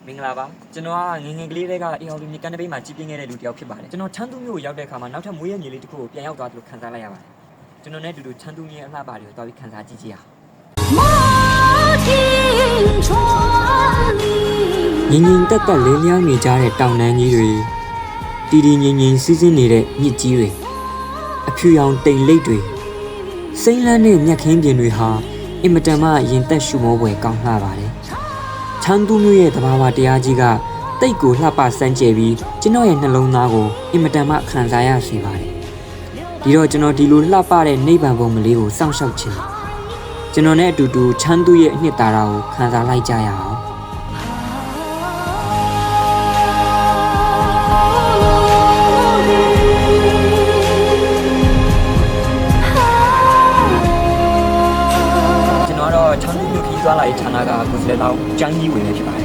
မင်္ဂလာပါကျွန်တော်ကငငယ်ကလေးတွေကအေအောင်လူမြေကန်တပိတ်မှာကြီးပြင်းခဲ့တဲ့လူတစ်ယောက်ဖြစ်ပါတယ်ကျွန်တော်ချမ်းသူမျိုးကိုရောက်တဲ့အခါမှာနောက်ထပ်မွေးရမြေလေးတစ်ခုကိုပြန်ရောက်သွားသလိုခံစားလိုက်ရပါတယ်ကျွန်တော်နဲ့အတူတူချမ်းသူမြေအလှပါတွေကိုတွားပြီးခံစားကြည့်ကြရအောင်ငငင်တက်တက်လေးလျောင်းနေကြတဲ့တောင်တန်းကြီးတွေတီတီငင်ငင်စီးစင်းနေတဲ့မြစ်ကြီးတွေအဖြူရောင်တိမ်လိပ်တွေစိမ့်လန်းတဲ့မြက်ခင်းပြင်တွေဟာအင်မတန်မှရင်သက်ရှူမောပွဲကောင်းလှပါတယ်ချမ်းသူမျိုးရဲ့တဘာဝတရားကြီးကတိတ်ကိုလှပစမ်းကြယ်ပြီးကျွန်တော်ရဲ့နှလုံးသားကိုအင်မတန်မှခံစားရစေပါတယ်ဒီတော့ကျွန်တော်ဒီလိုလှပတဲ့နိဗ္ဗာန်ဘုံမလေးကိုစောင့်ရှောက်ခြင်းကျွန်တော်နဲ့အတူတူချမ်းသူရဲ့အနှစ်သာရကိုခံစားလိုက်ကြရအောင်ကျွန်တော်တော့ချမ်းသူမျိုးခီးသွားလာရေးဌာနကကိုယ်စားလှယ်တော်ကျန်းကြီးဝင်နေဖြစ်ပါတယ်